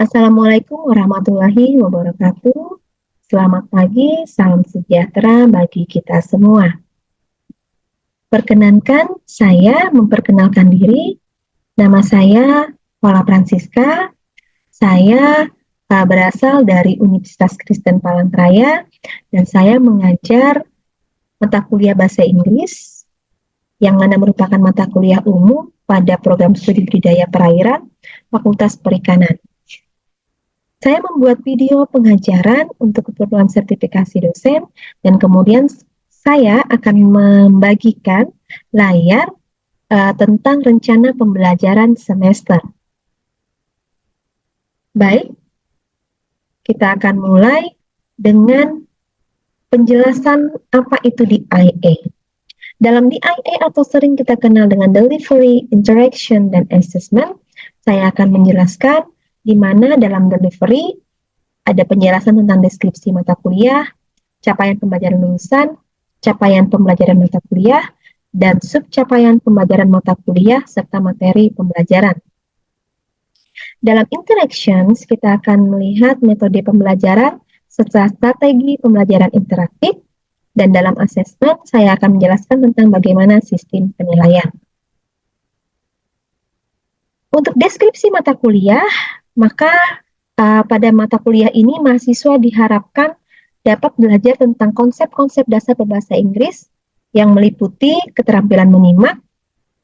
Assalamualaikum warahmatullahi wabarakatuh. Selamat pagi, salam sejahtera bagi kita semua. Perkenankan, saya memperkenalkan diri. Nama saya Paula Francisca. Saya berasal dari Universitas Kristen Palangkaraya dan saya mengajar mata kuliah bahasa Inggris yang mana merupakan mata kuliah umum pada program studi budidaya perairan Fakultas Perikanan. Saya membuat video pengajaran untuk keperluan sertifikasi dosen dan kemudian saya akan membagikan layar tentang rencana pembelajaran semester. Baik, kita akan mulai dengan penjelasan apa itu DIA. Dalam DIA atau sering kita kenal dengan Delivery, Interaction, dan Assessment, saya akan menjelaskan di mana dalam delivery ada penjelasan tentang deskripsi mata kuliah, capaian pembelajaran lulusan, capaian pembelajaran mata kuliah, dan subcapaian pembelajaran mata kuliah serta materi pembelajaran. Dalam interactions, kita akan melihat metode pembelajaran serta strategi pembelajaran interaktif, dan dalam assessment, saya akan menjelaskan tentang bagaimana sistem penilaian. Untuk deskripsi mata kuliah, maka pada mata kuliah ini mahasiswa diharapkan dapat belajar tentang konsep-konsep dasar berbahasa Inggris yang meliputi keterampilan menyimak,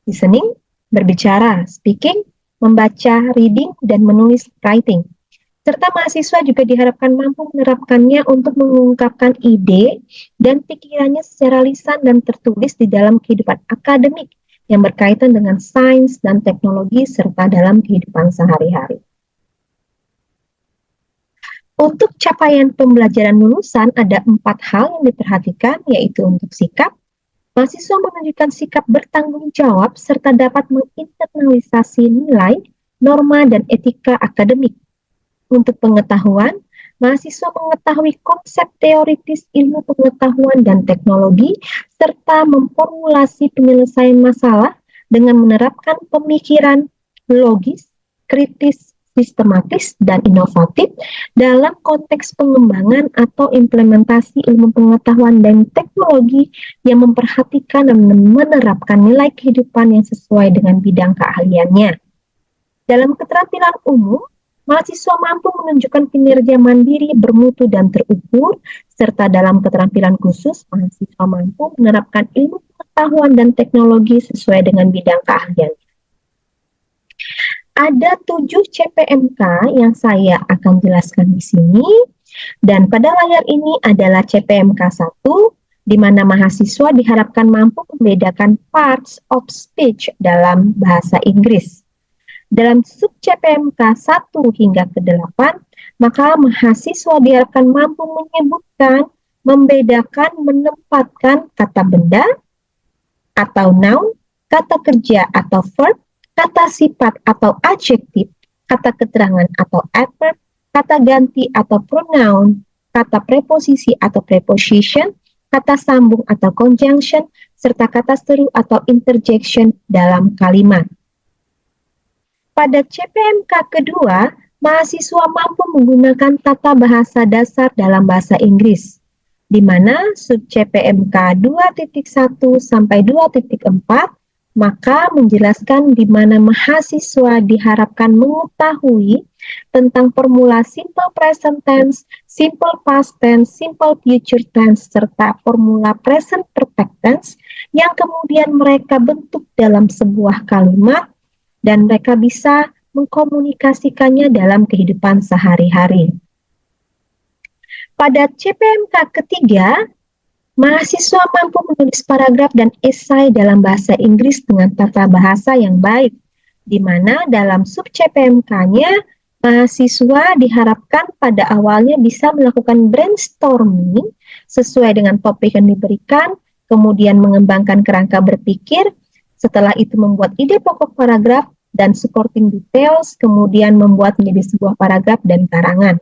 listening, berbicara, speaking, membaca, reading, dan menulis, writing. Serta mahasiswa juga diharapkan mampu menerapkannya untuk mengungkapkan ide dan pikirannya secara lisan dan tertulis di dalam kehidupan akademik yang berkaitan dengan sains dan teknologi serta dalam kehidupan sehari-hari. Untuk capaian pembelajaran lulusan ada 4 hal yang diperhatikan, yaitu untuk sikap. Mahasiswa menunjukkan sikap bertanggung jawab serta dapat menginternalisasi nilai, norma, dan etika akademik. Untuk pengetahuan, mahasiswa mengetahui konsep teoritis ilmu pengetahuan dan teknologi, serta memformulasi penyelesaian masalah dengan menerapkan pemikiran logis, kritis, sistematis, dan inovatif dalam konteks pengembangan atau implementasi ilmu pengetahuan dan teknologi yang memperhatikan dan menerapkan nilai kehidupan yang sesuai dengan bidang keahliannya. Dalam keterampilan umum, mahasiswa mampu menunjukkan kinerja mandiri, bermutu, dan terukur, serta dalam keterampilan khusus, mahasiswa mampu menerapkan ilmu pengetahuan dan teknologi sesuai dengan bidang keahlian. Ada 7 CPMK yang saya akan jelaskan di sini, dan pada layar ini adalah CPMK 1, di mana mahasiswa diharapkan mampu membedakan parts of speech dalam bahasa Inggris. Dalam sub CPMK 1 hingga ke-8, maka mahasiswa diharapkan mampu menyebutkan, membedakan, menempatkan kata benda atau noun, kata kerja atau verb, kata sifat atau adjektif, kata keterangan atau adverb, kata ganti atau pronoun, kata preposisi atau preposition, kata sambung atau conjunction, serta kata seru atau interjection dalam kalimat. Pada CPMK kedua, mahasiswa mampu menggunakan tata bahasa dasar dalam bahasa Inggris, di mana sub CPMK 2.1 sampai 2.4 maka menjelaskan di mana mahasiswa diharapkan mengetahui tentang formula simple present tense, simple past tense, simple future tense, serta formula present perfect tense yang kemudian mereka bentuk dalam sebuah kalimat dan mereka bisa mengkomunikasikannya dalam kehidupan sehari-hari. Pada CPMK ketiga, mahasiswa mampu menulis paragraf dan esai dalam bahasa Inggris dengan tata bahasa yang baik, di mana dalam sub CPMK-nya, mahasiswa diharapkan pada awalnya bisa melakukan brainstorming sesuai dengan topik yang diberikan, kemudian mengembangkan kerangka berpikir, setelah itu membuat ide pokok paragraf dan supporting details, kemudian membuat menjadi sebuah paragraf dan karangan.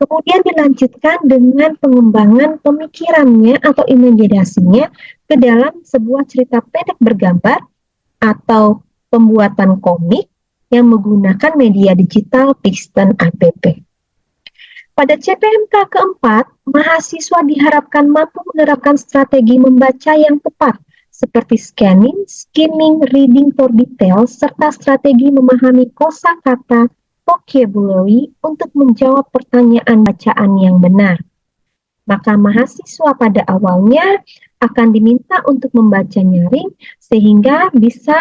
Kemudian dilanjutkan dengan pengembangan pemikirannya atau imajinasinya ke dalam sebuah cerita pendek bergambar atau pembuatan komik yang menggunakan media digital Pixton App. Pada CPMK keempat, mahasiswa diharapkan mampu menerapkan strategi membaca yang tepat, seperti scanning, skimming, reading for details, serta strategi memahami kosakata, vocabulary untuk menjawab pertanyaan bacaan yang benar. Maka mahasiswa pada awalnya akan diminta untuk membaca nyaring sehingga bisa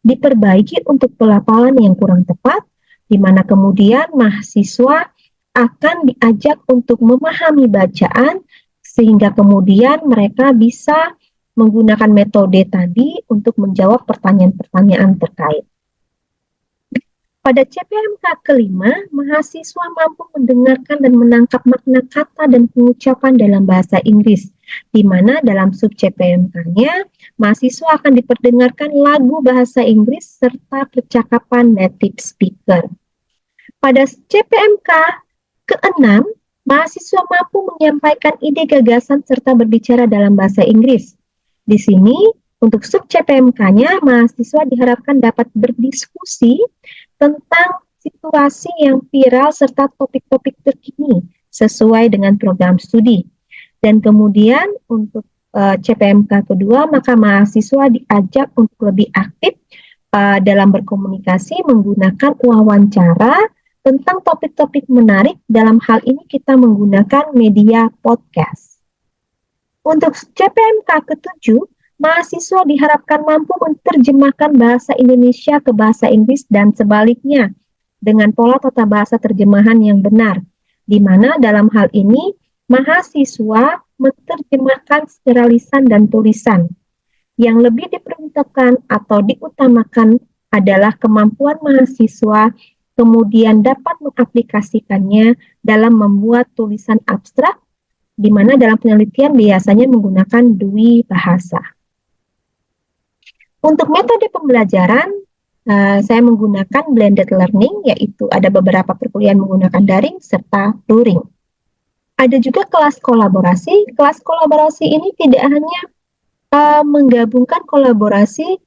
diperbaiki untuk pelafalan yang kurang tepat, di mana kemudian mahasiswa akan diajak untuk memahami bacaan sehingga kemudian mereka bisa menggunakan metode tadi untuk menjawab pertanyaan-pertanyaan terkait. Pada CPMK kelima, mahasiswa mampu mendengarkan dan menangkap makna kata dan pengucapan dalam bahasa Inggris, di mana dalam sub CPMK-nya, mahasiswa akan diperdengarkan lagu bahasa Inggris serta percakapan native speaker. Pada CPMK keenam, mahasiswa mampu menyampaikan ide gagasan serta berbicara dalam bahasa Inggris. Di sini, untuk sub CPMK-nya, mahasiswa diharapkan dapat berdiskusi tentang situasi yang viral serta topik-topik terkini sesuai dengan program studi. Dan kemudian untuk CPMK kedua, maka mahasiswa diajak untuk lebih aktif dalam berkomunikasi menggunakan wawancara tentang topik-topik menarik. Dalam hal ini kita menggunakan media podcast. Untuk CPMK ketujuh, mahasiswa diharapkan mampu menerjemahkan bahasa Indonesia ke bahasa Inggris dan sebaliknya dengan pola tata bahasa terjemahan yang benar, di mana dalam hal ini mahasiswa menerjemahkan secara lisan dan tulisan. Yang lebih diperuntukkan atau diutamakan adalah kemampuan mahasiswa kemudian dapat mengaplikasikannya dalam membuat tulisan abstrak, di mana dalam penelitian biasanya menggunakan dui bahasa. Untuk metode pembelajaran, saya menggunakan blended learning, yaitu ada beberapa perkuliahan menggunakan daring serta luring. Ada juga kelas kolaborasi. Kelas kolaborasi ini tidak hanya menggabungkan kolaborasi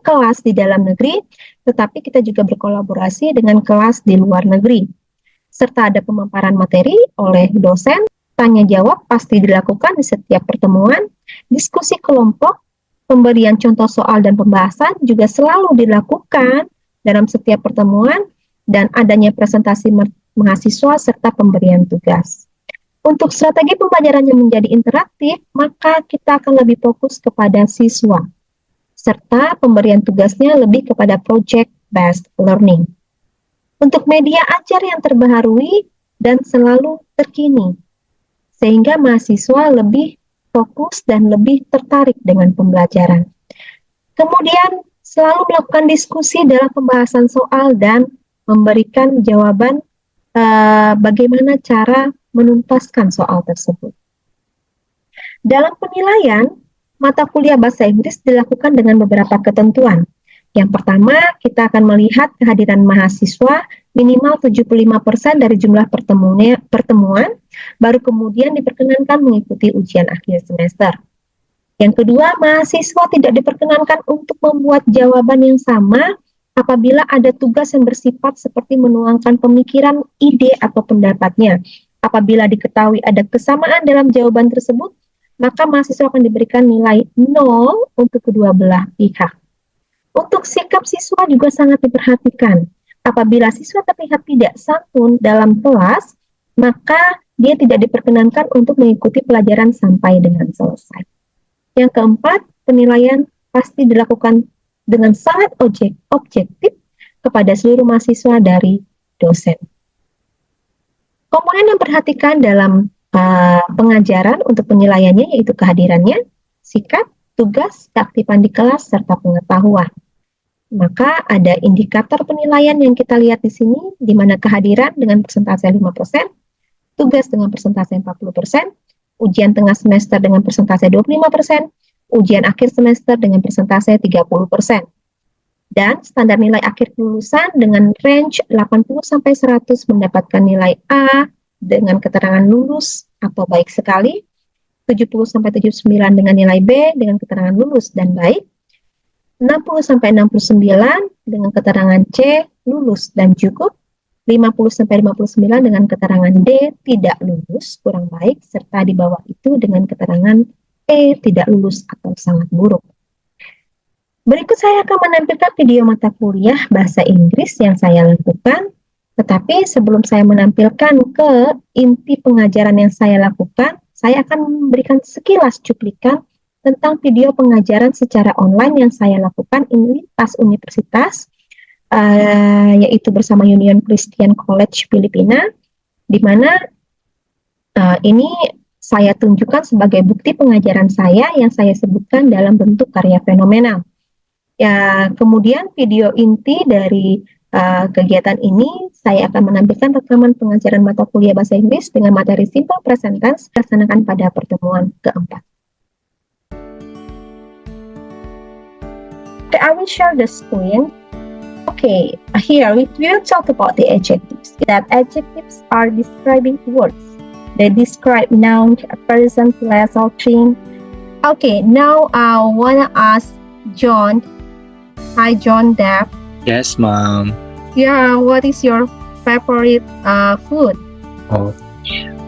kelas di dalam negeri, tetapi kita juga berkolaborasi dengan kelas di luar negeri. Serta ada pemaparan materi oleh dosen, tanya jawab pasti dilakukan di setiap pertemuan, diskusi kelompok, pemberian contoh soal dan pembahasan juga selalu dilakukan dalam setiap pertemuan, dan adanya presentasi mahasiswa serta pemberian tugas. Untuk strategi pembelajarannya menjadi interaktif, maka kita akan lebih fokus kepada siswa, serta pemberian tugasnya lebih kepada project-based learning. Untuk media ajar yang terbaharui dan selalu terkini, sehingga mahasiswa lebih fokus dan lebih tertarik dengan pembelajaran. Kemudian selalu melakukan diskusi dalam pembahasan soal dan memberikan jawaban bagaimana cara menuntaskan soal tersebut. Dalam penilaian, mata kuliah bahasa Inggris dilakukan dengan beberapa ketentuan. Yang pertama, kita akan melihat kehadiran mahasiswa minimal 75% dari jumlah pertemuan, baru kemudian diperkenankan mengikuti ujian akhir semester. Yang kedua, mahasiswa tidak diperkenankan untuk membuat jawaban yang sama apabila ada tugas yang bersifat seperti menuangkan pemikiran, ide, atau pendapatnya. Apabila diketahui ada kesamaan dalam jawaban tersebut, maka mahasiswa akan diberikan nilai 0 untuk kedua belah pihak. Untuk sikap siswa juga sangat diperhatikan. Apabila siswa terlihat tidak santun dalam kelas, maka dia tidak diperkenankan untuk mengikuti pelajaran sampai dengan selesai. Yang keempat, penilaian pasti dilakukan dengan sangat objektif kepada seluruh mahasiswa dari dosen. Komponen yang perhatikan dalam pengajaran untuk penilaiannya yaitu kehadirannya, sikap, tugas, keaktifan di kelas, serta pengetahuan. Maka ada indikator penilaian yang kita lihat di sini, di mana kehadiran dengan persentase 5%, tugas dengan persentase 40%, ujian tengah semester dengan persentase 25%, ujian akhir semester dengan persentase 30%. Dan standar nilai akhir kelulusan dengan range 80-100 mendapatkan nilai A dengan keterangan lulus atau baik sekali, 70-79 dengan nilai B dengan keterangan lulus dan baik, 60-69 dengan keterangan C lulus dan cukup, 50-59 dengan keterangan D tidak lulus, kurang baik, serta di bawah itu dengan keterangan E tidak lulus atau sangat buruk. Berikut saya akan menampilkan video mata kuliah bahasa Inggris yang saya lakukan, tetapi sebelum saya menampilkan ke inti pengajaran yang saya lakukan, saya akan memberikan sekilas cuplikan tentang video pengajaran secara online yang saya lakukan ini lintas universitas, yaitu bersama Union Christian College Filipina, di mana ini saya tunjukkan sebagai bukti pengajaran saya yang saya sebutkan dalam bentuk karya fenomenal. Ya, kemudian video inti dari kegiatan ini saya akan menampilkan rekaman pengajaran mata kuliah bahasa Inggris dengan materi simple present tense dilaksanakan pada pertemuan keempat. Okay, I will share the screen. Okay, here we will talk about the adjectives. That adjectives are describing words. They describe noun, a person, place, or thing. Okay, now I wanna ask John. Hi, John Depp. Yes, ma'am. Yeah, what is your favorite food? Oh,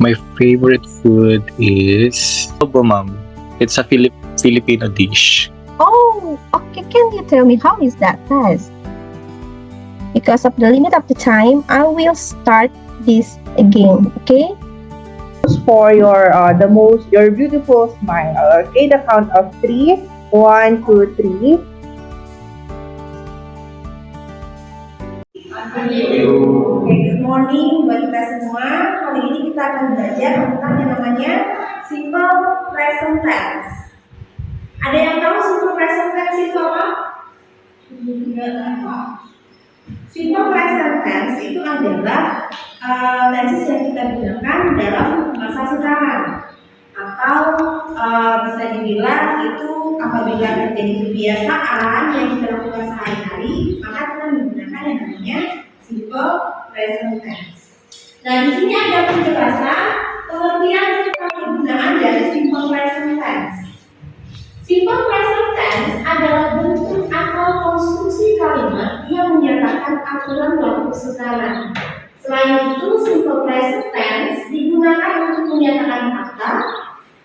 my favorite food is adobo, ma'am. It's a Filipino dish. Oh, okay. Can you tell me how is that taste? Because of the limit of the time, I will start this again. Okay? For your beautiful smile. Okay, the count of 3. 1, 2, 3. Good morning buat kita semua. Kali ini kita akan belajar tentang yang namanya simple present tense. Ada yang tahu simple present tense itu apa? Simple present tense itu adalah tenses yang kita gunakan dalam masa sekarang, atau bisa dibilang itu apabila terjadi kebiasaan yang kita lakukan sehari-hari, maka kita menggunakan yang namanya simple present tense. Nah, di sini ada penjelasan pengertian serta penggunaan dari simple present tense. Simple present tense adalah bentuk atau konstruksi kalimat yang menyatakan aturan waktu sekarang. Selain itu, simple present tense digunakan untuk menyatakan fakta,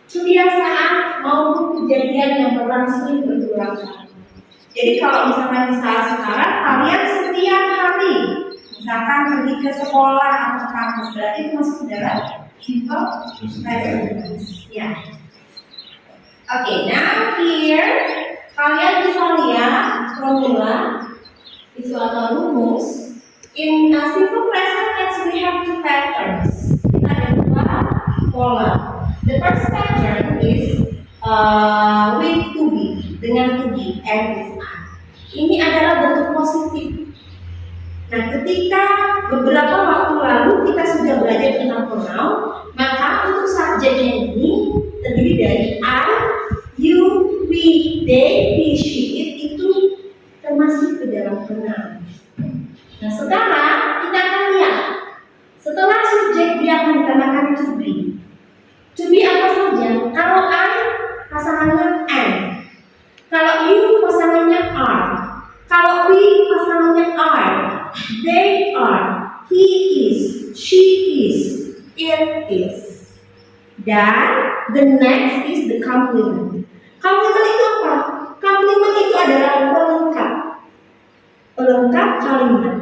kebiasaan maupun kejadian yang berlangsung berulang kali. Jadi kalau misalkan sekarang kalian setiap hari misalkan pergi ke sekolah atau kampus, berarti itu masuk dalam simple present tense. Ya. Oke, now here kalian bisa lihat formula itu atau rumus. In a simple present tense we have two patterns. Kita ada dua pola. The first pattern is with to be, dengan to be and is are. Ini adalah bentuk positif. Nah, ketika beberapa waktu lalu kita sudah belajar tentang pronoun, maka untuk subjeknya ini terdiri dari I, you, we, they, he, she, it itu termasuk ke dalam pronoun. Nah, sekarang kita akan lihat setelah subjek dia akan ditambahkan to be. To be apa saja? Kalau I pasangannya and, kalau you pasangannya are, kalau we pasangannya are, they are, he is, she is, it is. Dan the next is the complement. Complement itu apa? Complement itu adalah pelengkap. Pelengkap kalimat.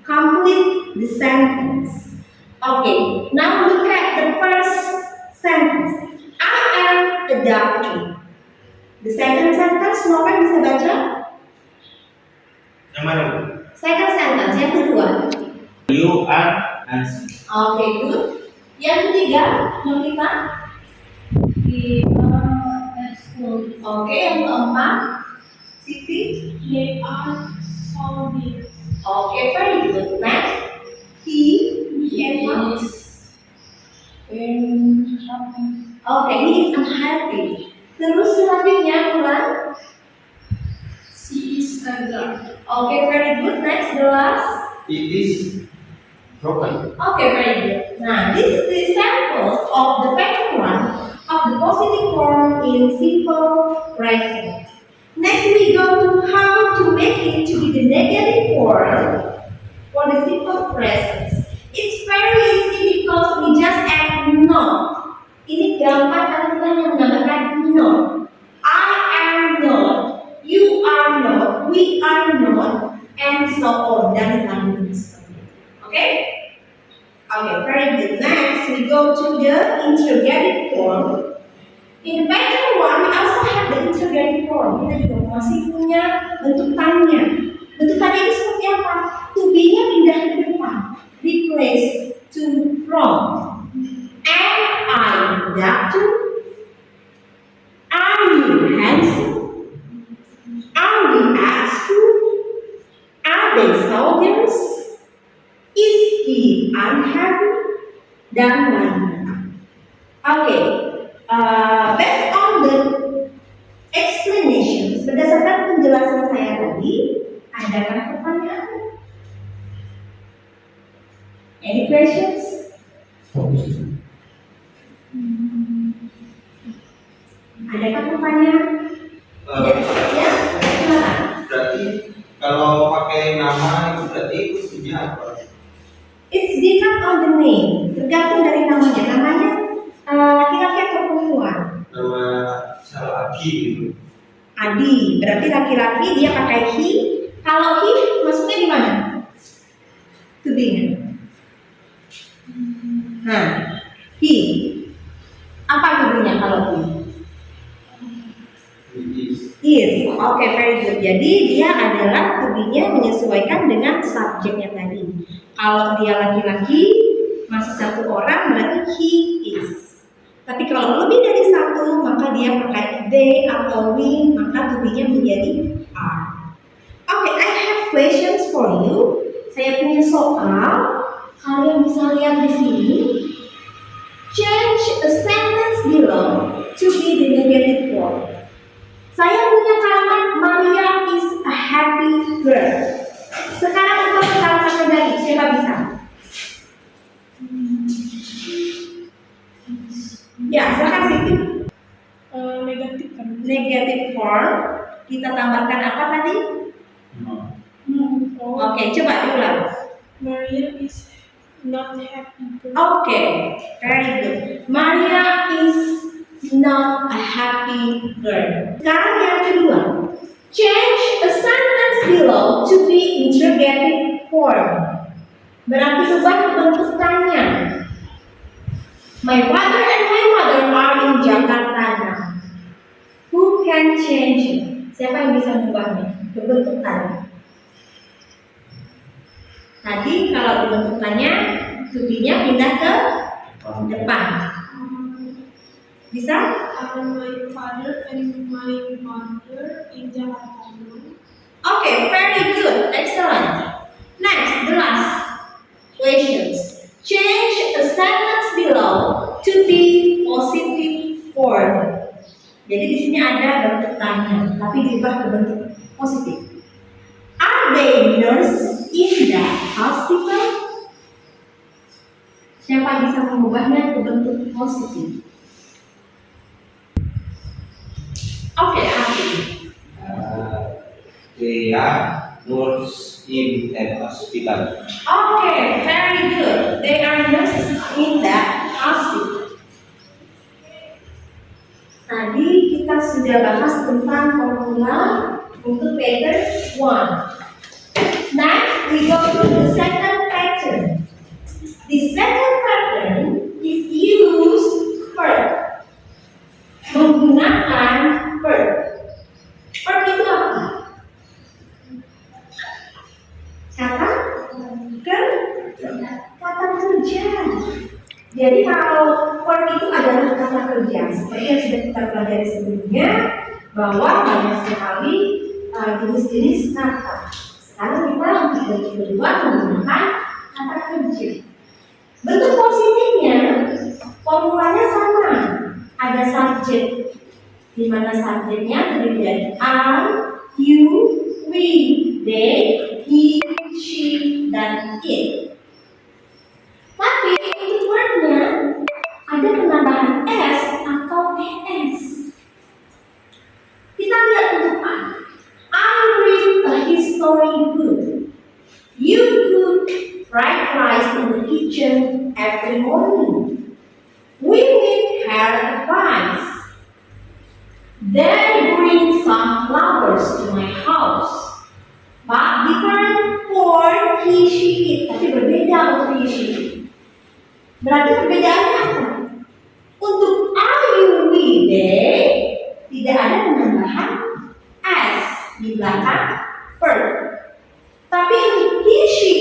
Complete the sentence. Okay, now look at the first sentence. I am a doctor. The second sentence, Novel bisa baca? Yang mana? Second sentence, yang kedua. You are Nancy. Okay, good. Yang ketiga, Novita? We are at school. Okay, yang keempat, Siti? They are solving. Okay, very good. Next, he and what? Okay, he is unhappy. Terus selanjutnya, Bulan? She is tired. Okay, very good. Next, the last. It is broken. Okay, very good. Now, this is the examples of the pattern one of the positive form in simple present. Next, we go to how to make it to be the negative form for the simple presence. It's very easy because we just add not. Ini gampang kalian yang menambahkan not. I am not, you are not, we are not, and so on. Dan selanjutnya seperti itu. Okay? Okay, very good. Next, we go to the interrogative form. In the pattern one, we also have the interrogative form. Kita juga masih punya bentuk tanya. Bentuk tanya itu seperti apa? To be-nya pindah ke depan. Replace to from. Am I doctor? Are you handsome? Are we at school? Are they soldiers? Is he unhappy? Dan lainnya. Oke, based on the explanations, berdasarkan penjelasan saya tadi, adakah pertanyaan? Any questions? Adakah pertanyaan? Ya, silakan. Berarti kalau pakai nama itu berarti fungsinya apa? It's depend on the name, tergantung dari namanya. Namanya laki-laki atau perempuan? Nama salah Adi gitu. Adi, berarti laki-laki dia pakai he. Kalau he, maksudnya di mana? To be-nya. Nah, he. Apa to-be-nya kalau he? Is. Oke, very good. Jadi dia adalah to-be-nya menyesuaikan dengan subjeknya tadi. Kalau dia laki-laki, masih satu orang berarti he is. Tapi kalau lebih dari satu, maka dia pakai they atau we, maka to-be-nya menjadi are. Oke, I have questions for you. Saya punya soal. Kalian bisa lihat di sini. Change a sentence below to be the negative form. Saya punya kalimat Maria is a happy girl. Sekarang untuk kalimat negatif, siapa bisa? Ya, silakan Siti. Negatif kan? Negative form. Kita tambahkan apa tadi? Oke, coba diulang. Maria is not happy. Oke, very good. Maria is not a happy girl. Sekarang yang kedua. Change a sentence below to be interrogative form. Berarti ubah ke bentuk tanya. My father and my mother are in Jakarta now. Who can change it? Siapa yang bisa mengubahnya ke bentuk tanya? Tadi kalau di bentuk tanya, to-be-nya pindah ke depan. Bisa? My father and my mother in Jakarta. Okay, very good, excellent. Next, the last questions. Change a sentence below to be positive form. Jadi di sini ada bentuk tanya, tapi diubah ke bentuk positif. Are they nurses in the hospital? Siapa bisa mengubahnya ke bentuk positif? Oke, Abi. They are nurse in an hospital. Okay, very good. They are nurses in the hospital. Tadi kita sudah bahas tentang formula untuk pattern 1. Next, we go to the second pattern. The second pattern is used verb. Menggunakan verb. Verb itu apa? Kata kerja. Jadi kalau verb itu adalah kata kerja, seperti yang sudah kita pelajari sebelumnya, bahwa banyak sekali jenis-jenis kata. Sekarang kita kedua menggunakan kata kerja. Bentuk positifnya, formulanya sama. Ada subjek, di mana subjeknya terdiri dari I, you, we, they, he, she, dan it. Tapi untuk wordnya ada penambahan s atau es. Kita lihat untuk I. kitchen every morning. We meet her advice. They bring some flowers to my house. But different for he, she, it. Tapi berbeda untuk he, she, it. Berarti perbedaannya apa? Untuk I, you, we, they tidak ada penambahan s di belakang verb. Tapi untuk he, she,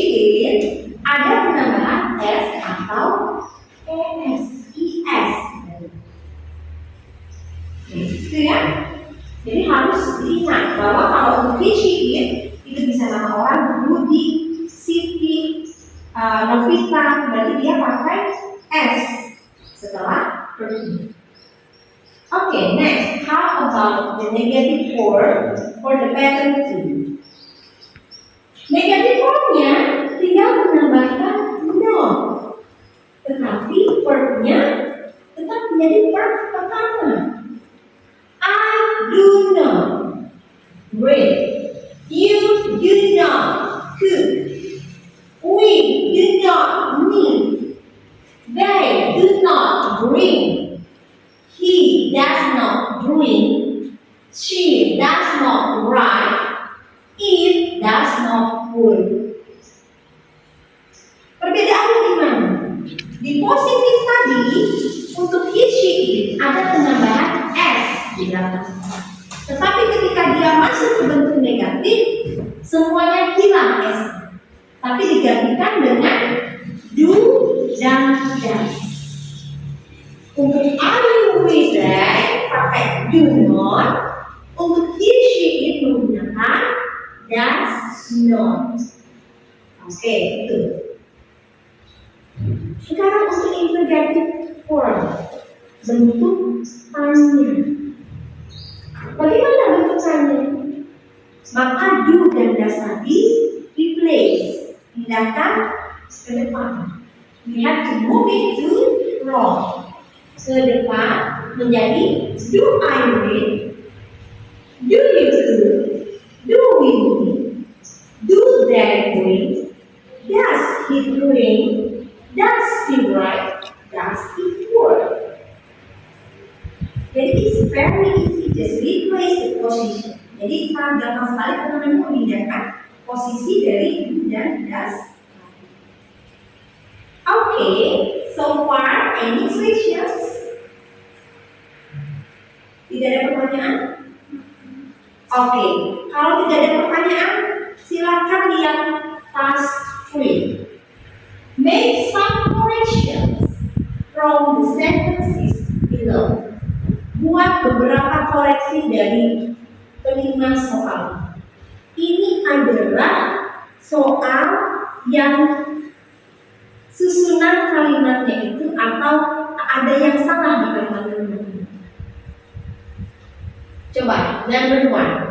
it ada penambahan s atau es, es. Gitu ya. Jadi harus diingat bahwa kalau untuk he, she, it itu bisa nama orang Budi, Siti, Novita, berarti dia pakai s setelah verb. Okay, next, how about the negative form for the pattern 2? Negative formnya tinggal menambahkan not, tetapi verbnya tetap menjadi verb pertama. I do not read. You do not cook. We do not meet. They do not bring. He does not drink. She does not write. It does not work. Perbedaannya di mana? Di positif tadi, untuk he, she, it ada penambahan s di belakang. Tetapi ketika dia masuk ke bentuk negatif, semuanya hilang s. Tapi digantikan dengan do dan does. Untuk I, you, we, they pakai do not. Untuk he, she, it menggunakan does not. Oke, itu. Sekarang untuk interrogative form, bentuk tanya. Bagaimana bentuk tanya? Maka do dan does tadi replace, pindahkan ke depan. We have to move it to wrong. Ke depan menjadi do I read, do you cook, do we eat, do they read, does he drink, does he write, does he work. Jadi it's very easy, just replace the position. Jadi sangat gampang sekali teman-teman memindahkan posisi dari do dan does. Okay, so far any questions? Tidak ada pertanyaan? Oke, kalau tidak ada pertanyaan, silakan lihat task 3. Make some corrections from the sentences below. Buat beberapa koreksi dari kelima soal. Ini adalah soal yang susunan kalimatnya itu atau ada yang salah di kalimat-kalimat ini. Coba, number 1.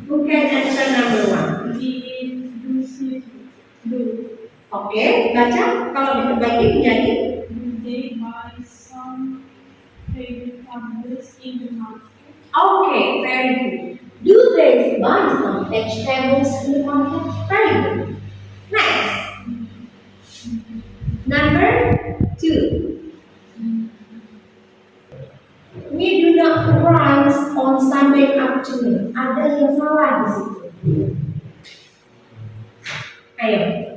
Who can answer number 1? Do. Oke, baca. Kalau diperbaiki menjadi Do they buy some vegetables in the market? okay, very good. Do they buy some vegetables in the market? Very good. Next. Number 2. We do not rise on Sunday afternoon. Ada yang salah di situ. Ayo.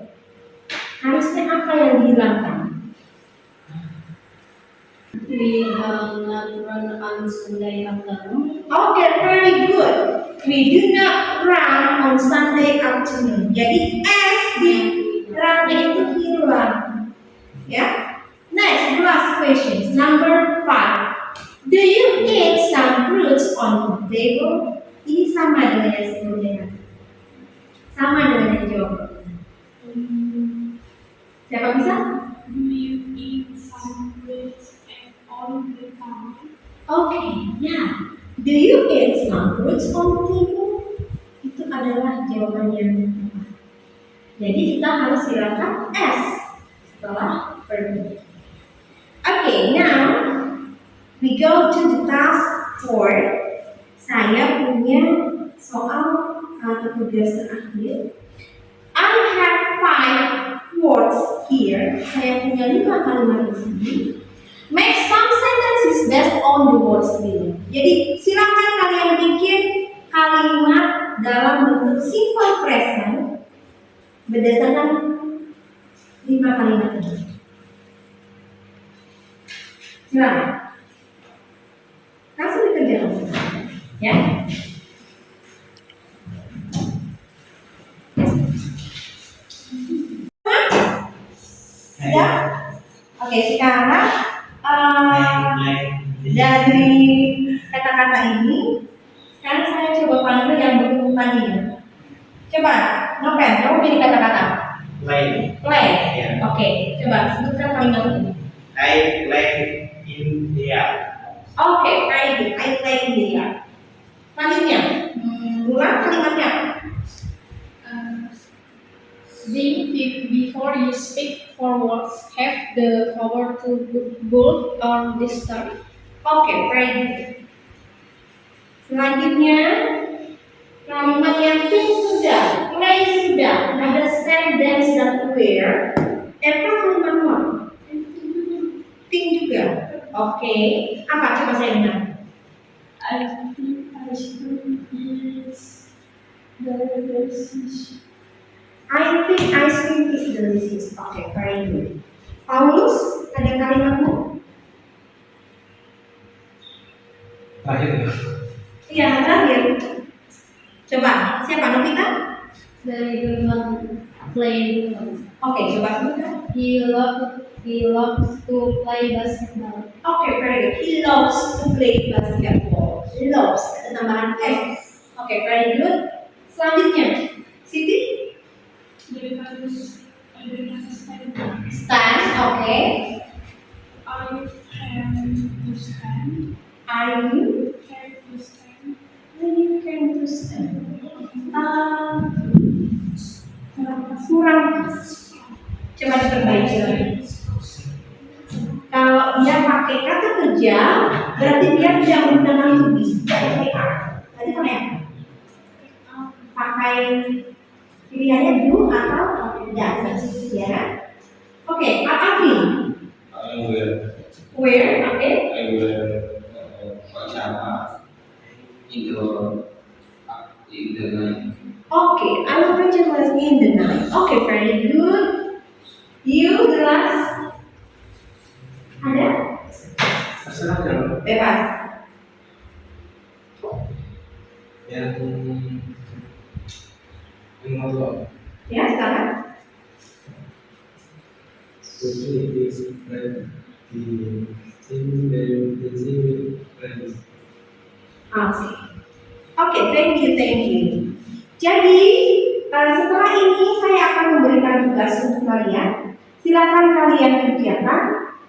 Harusnya apa yang dihilangkan? We have not run on Sunday afternoon. Okay, very good. We do not run on Sunday afternoon. Jadi S di run-nya itu hilang. Ya. Next, last question. Number 5. Do you eat some fruits on the table? Ini sama dengan yang sebelumnya. Sama dengan yang jawab. Siapa bisa? Do you eat some fruits all the time? Okay, yeah. Do you eat some fruits on the table? Itu adalah jawaban yang tepat. Jadi kita harus hilangkan S setelah verb. Okay, now we go to the task 4. Saya punya soal atau tugas terakhir. I have 5 words here. Saya punya 5 kalimat di sini. Make some sentences based on the words below. Jadi silakan kalian bikin kalimat dalam bentuk simple present berdasarkan 5 kalimat ini. Silakan. Langsung dikerjakan. Ya. Ya. Oke, sekarang dari kata-kata ini, sekarang saya coba panggil yang berhubungan tadi. Coba, Nopen, kamu pilih kata-kata. Play. Play. Ya. Oke, coba sebutkan kalimat ini. I play in the air. Oke, I play in the air. Selanjutnya, ulang kalimatnya. Think before you speak for words. Have the power to bold or disturb. Oke, very good. Selanjutnya, kalimat yang think sudah, play sudah, understand, dance, dan aware. Apa kalimat one? Think juga. Oke, apa coba saya dengar? I think ice cream is delicious. I think ice cream is delicious. Oke, very good. Paulus, ada kalimatmu? Terakhir. Iya, terakhir. Coba, siapa Novita? Very good one. Play. Oke, coba sebutkan. He loves to play basketball. Oke, very good. He loves to play basketball. Loves, ada tambahan S. Oke, very good. Selanjutnya, Siti? Dari kata stand. Stand, oke. I can to stand. Are you? Can to stand. You can to stand. Kurang pas. Coba diperbaiki lagi. Kalau dia pakai kata kerja, berarti dia tidak menggunakan to be. Pakai are. Tadi pakai apa? Pakai pilihannya do atau does, ya. Oke, Afri. I will. Where? Oke. I will. Pajama. In the night. Oke, I will pajamas in the night. Oke, very good. You, the last. Ada? Terserah jangan. Bebas. Yang motor. Ya, silakan. Oke, thank you. Jadi, setelah ini saya akan memberikan tugas untuk kalian. Silakan kalian kerjakan.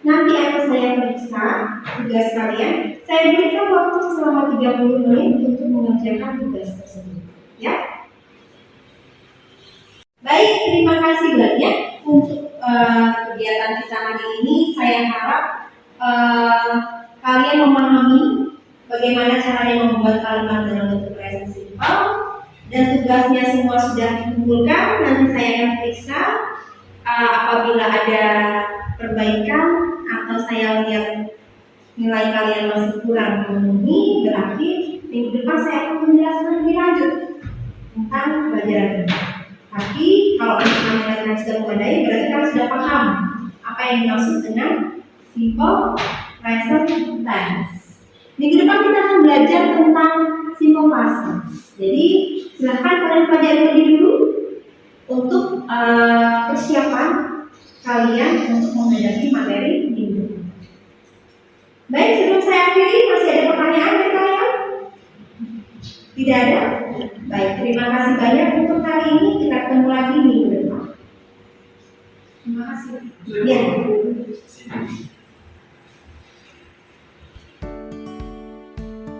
Nanti akan saya periksa tugas kalian. Saya berikan waktu selama 30 menit untuk mengerjakan tugas tersebut. Ya. Baik, terima kasih banyak untuk kegiatan kita hari ini. Saya harap kalian memahami bagaimana caranya membuat kalimat dalam bentuk present simple, dan tugasnya semua sudah dikumpulkan. Nanti saya akan periksa apabila ada perbaikan atau saya lihat nilai kalian masih kurang memenuhi, berarti minggu depan saya akan menjelaskan lebih lanjut tentang pelajaran ini. Tapi kalau misalnya kalian sudah memadai, berarti kalian sudah paham apa yang dimaksud dengan simple present tense. Minggu depan kita akan belajar tentang simple past. Jadi silahkan kalian pelajari lebih dulu untuk persiapan kalian untuk menghadapi materi minggu. Baik, sebelum saya akhiri, masih ada pertanyaan dari kalian? Tidak ada? Baik, terima kasih banyak untuk hari ini. Kita ketemu lagi minggu depan. Terima kasih. Ya.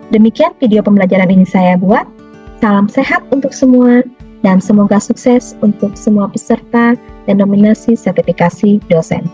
Demikian video pembelajaran ini saya buat. Salam sehat untuk semua dan semoga sukses untuk semua peserta dan nominasi sertifikasi dosen.